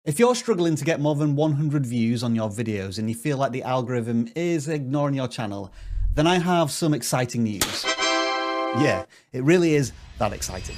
If you're struggling to get more than 100 views on your videos and you feel like the algorithm is ignoring your channel, then I have some exciting news. Yeah, it really is that exciting.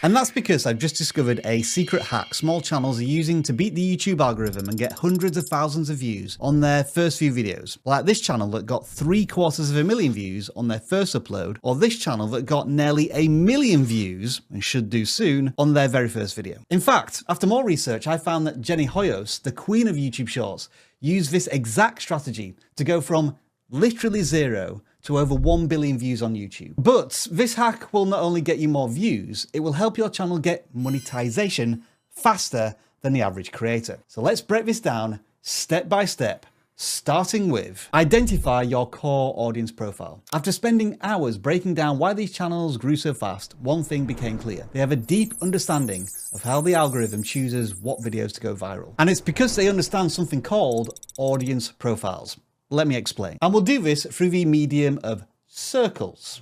And that's because I've just discovered a secret hack small channels are using to beat the YouTube algorithm and get hundreds of thousands of views on their first few videos. Like this channel that got 750,000 views on their first upload, or this channel that got nearly 1 million views, and should do soon, on their very first video. In fact, after more research, I found that Jenny Hoyos, the queen of YouTube Shorts, used this exact strategy to go from literally 0 to over 1 billion views on YouTube. But this hack will not only get you more views, it will help your channel get monetization faster than the average creator. So let's break this down step by step, starting with identify your core audience profile. After spending hours breaking down why these channels grew so fast, one thing became clear. They have a deep understanding of how the algorithm chooses what videos to go viral. And it's because they understand something called audience profiles. Let me explain. And we'll do this through the medium of circles.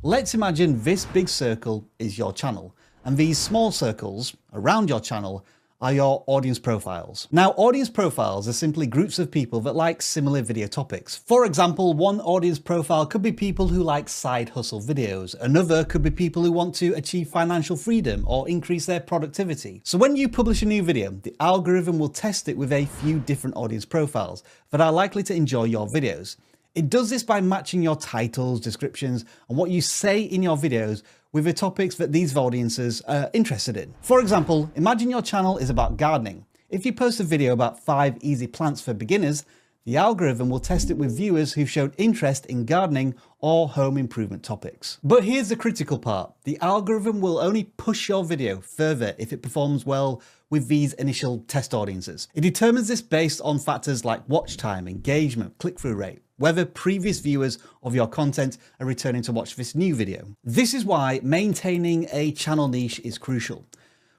Let's imagine this big circle is your channel, and these small circles around your channel are your audience profiles. Now, audience profiles are simply groups of people that like similar video topics. For example, one audience profile could be people who like side hustle videos. Another could be people who want to achieve financial freedom or increase their productivity. So when you publish a new video, the algorithm will test it with a few different audience profiles that are likely to enjoy your videos. It does this by matching your titles, descriptions, and what you say in your videos with the topics that these audiences are interested in. For example, imagine your channel is about gardening. If you post a video about 5 easy plants for beginners, the algorithm will test it with viewers who've shown interest in gardening or home improvement topics. But here's the critical part. The algorithm will only push your video further if it performs well with these initial test audiences. It determines this based on factors like watch time, engagement, click-through rate, whether previous viewers of your content are returning to watch this new video. This is why maintaining a channel niche is crucial.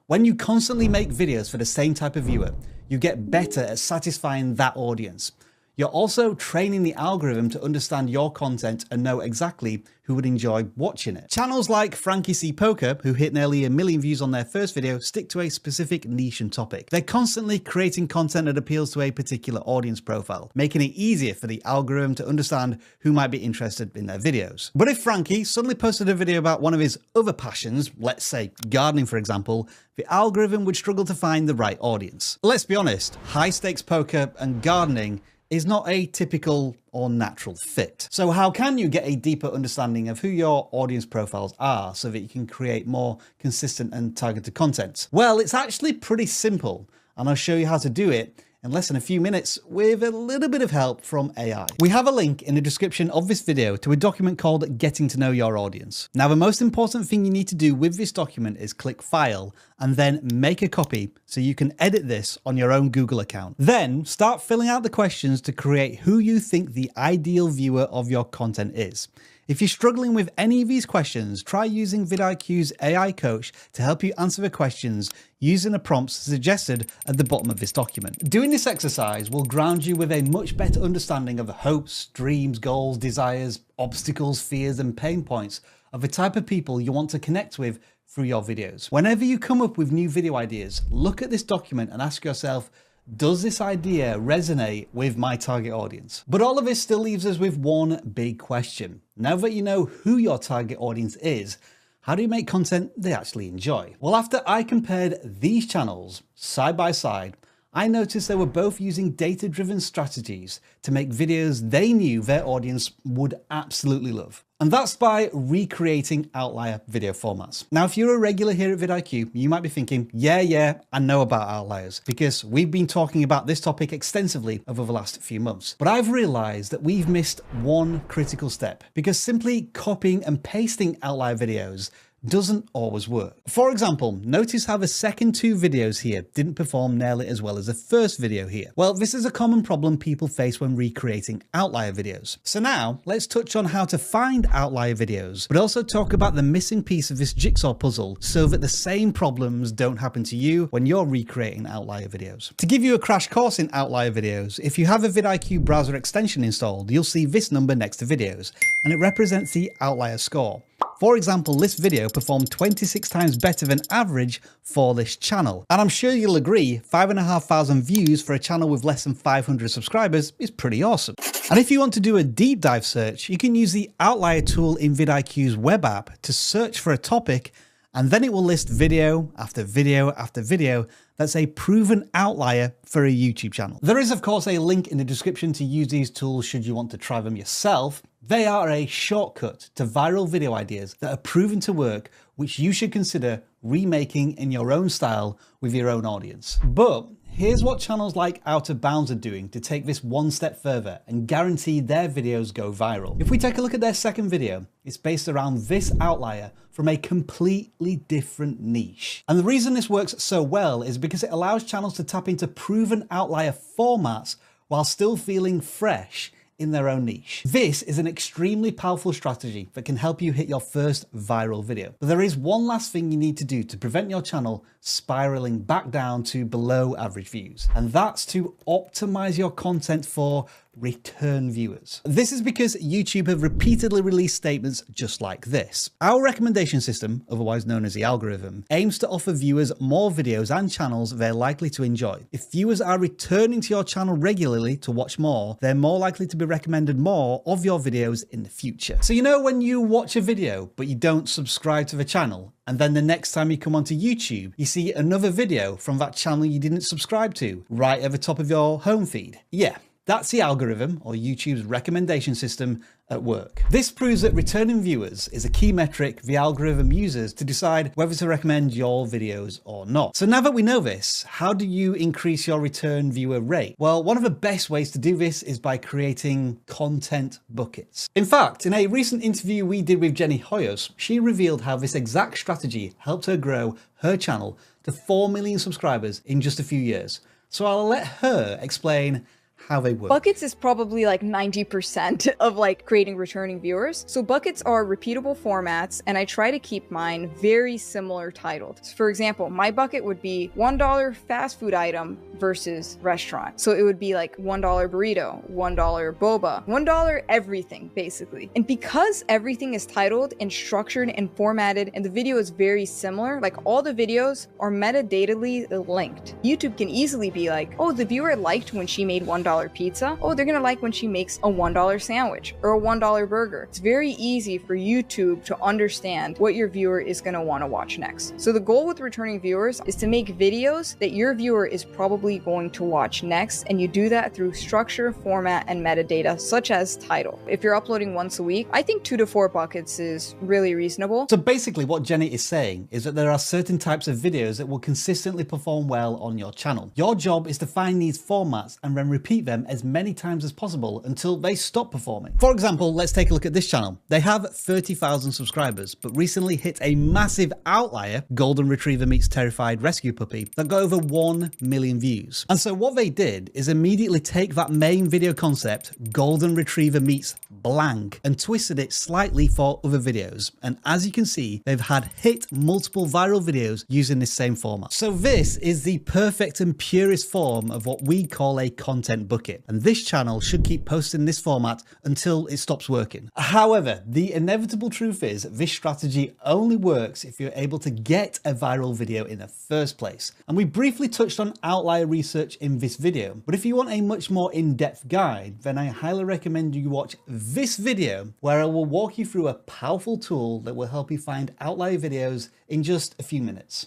When you constantly make videos for the same type of viewer, you get better at satisfying that audience. You're also training the algorithm to understand your content and know exactly who would enjoy watching it. Channels like Frankie C Poker, who hit nearly 1 million views on their first video, stick to a specific niche and topic. They're constantly creating content that appeals to a particular audience profile, making it easier for the algorithm to understand who might be interested in their videos. But if Frankie suddenly posted a video about one of his other passions, let's say gardening for example, the algorithm would struggle to find the right audience. Let's be honest, high stakes poker and gardening is not a typical or natural fit. So how can you get a deeper understanding of who your audience profiles are so that you can create more consistent and targeted content? Well, it's actually pretty simple, and I'll show you how to do it in less than a few minutes with a little bit of help from AI. We have a link in the description of this video to a document called Getting to Know Your Audience. Now, the most important thing you need to do with this document is click File and then make a copy so you can edit this on your own Google account. Then start filling out the questions to create who you think the ideal viewer of your content is. If you're struggling with any of these questions, try using vidIQ's AI coach to help you answer the questions using the prompts suggested at the bottom of this document. Doing this exercise will ground you with a much better understanding of the hopes, dreams, goals, desires, obstacles, fears, and pain points of the type of people you want to connect with through your videos. Whenever you come up with new video ideas, look at this document and ask yourself, does this idea resonate with my target audience? But all of this still leaves us with one big question. Now that you know who your target audience is, how do you make content they actually enjoy? Well, after I compared these channels side by side, I noticed they were both using data-driven strategies to make videos they knew their audience would absolutely love. And that's by recreating outlier video formats. Now, if you're a regular here at vidIQ, you might be thinking, yeah, I know about outliers because we've been talking about this topic extensively over the last few months. But I've realized that we've missed one critical step because simply copying and pasting outlier videos doesn't always work. For example, notice how the second 2 videos here didn't perform nearly as well as the first video here. Well, this is a common problem people face when recreating outlier videos. So now let's touch on how to find outlier videos, but also talk about the missing piece of this jigsaw puzzle so that the same problems don't happen to you when you're recreating outlier videos. To give you a crash course in outlier videos, if you have a vidIQ browser extension installed, you'll see this number next to videos, and it represents the outlier score. For example, this video performed 26 times better than average for this channel. And I'm sure you'll agree, 5,500 views for a channel with less than 500 subscribers is pretty awesome. And if you want to do a deep dive search, you can use the Outlier tool in vidIQ's web app to search for a topic, and then it will list video after video after video that's a proven outlier for a YouTube channel. There is, of course, a link in the description to use these tools should you want to try them yourself. They are a shortcut to viral video ideas that are proven to work, which you should consider remaking in your own style with your own audience. But here's what channels like Out of Bounds are doing to take this one step further and guarantee their videos go viral. If we take a look at their second video, it's based around this outlier from a completely different niche. And the reason this works so well is because it allows channels to tap into proven outlier formats while still feeling fresh in their own niche. This is an extremely powerful strategy that can help you hit your first viral video. But there is one last thing you need to do to prevent your channel spiraling back down to below average views. And that's to optimize your content for return viewers. This is because YouTube have repeatedly released statements just like this. Our recommendation system, otherwise known as the algorithm, aims to offer viewers more videos and channels they're likely to enjoy. If viewers are returning to your channel regularly to watch more, they're more likely to be recommended more of your videos in the future. So you know when you watch a video but you don't subscribe to the channel, and then the next time you come onto YouTube, you see another video from that channel you didn't subscribe to right at the top of your home feed? Yeah. That's the algorithm, or YouTube's recommendation system, at work. This proves that returning viewers is a key metric the algorithm uses to decide whether to recommend your videos or not. So now that we know this, how do you increase your return viewer rate? Well, one of the best ways to do this is by creating content buckets. In fact, in a recent interview we did with Jenny Hoyos, she revealed how this exact strategy helped her grow her channel to 4 million subscribers in just a few years. So I'll let her explain how they work. Buckets is probably like 90% of like creating returning viewers. So buckets are repeatable formats, and I try to keep mine very similar titled. So for example, my bucket would be $1 fast food item versus restaurant. So it would be like $1 burrito, $1 boba, $1 everything basically. And because everything is titled and structured and formatted and the video is very similar, like all the videos are metadatally linked. YouTube can easily be like, oh, the viewer liked when she made $1 pizza. Oh, they're gonna like when she makes a $1 sandwich or a $1 burger. It's very easy for YouTube to understand what your viewer is gonna wanna watch next. So the goal with returning viewers is to make videos that your viewer is probably going to watch next, and you do that through structure, format, and metadata, such as title. If you're uploading once a week, I think 2 to 4 buckets is really reasonable. So basically what Jenny is saying is that there are certain types of videos that will consistently perform well on your channel. Your job is to find these formats and then repeat them as many times as possible until they stop performing. For example, let's take a look at this channel. They have 30,000 subscribers, but recently hit a massive outlier, Golden Retriever meets Terrified Rescue Puppy, that got over 1 million views. And so what they did is immediately take that main video concept, Golden Retriever meets blank, and twisted it slightly for other videos. And as you can see, they've had hit multiple viral videos using this same format. So this is the perfect and purest form of what we call a content bucket. And this channel should keep posting this format until it stops working. However, the inevitable truth is this strategy only works if you're able to get a viral video in the first place. And we briefly touched on outlier research in this video, but if you want a much more in-depth guide, then I highly recommend you watch this video where I will walk you through a powerful tool that will help you find outlier videos in just a few minutes.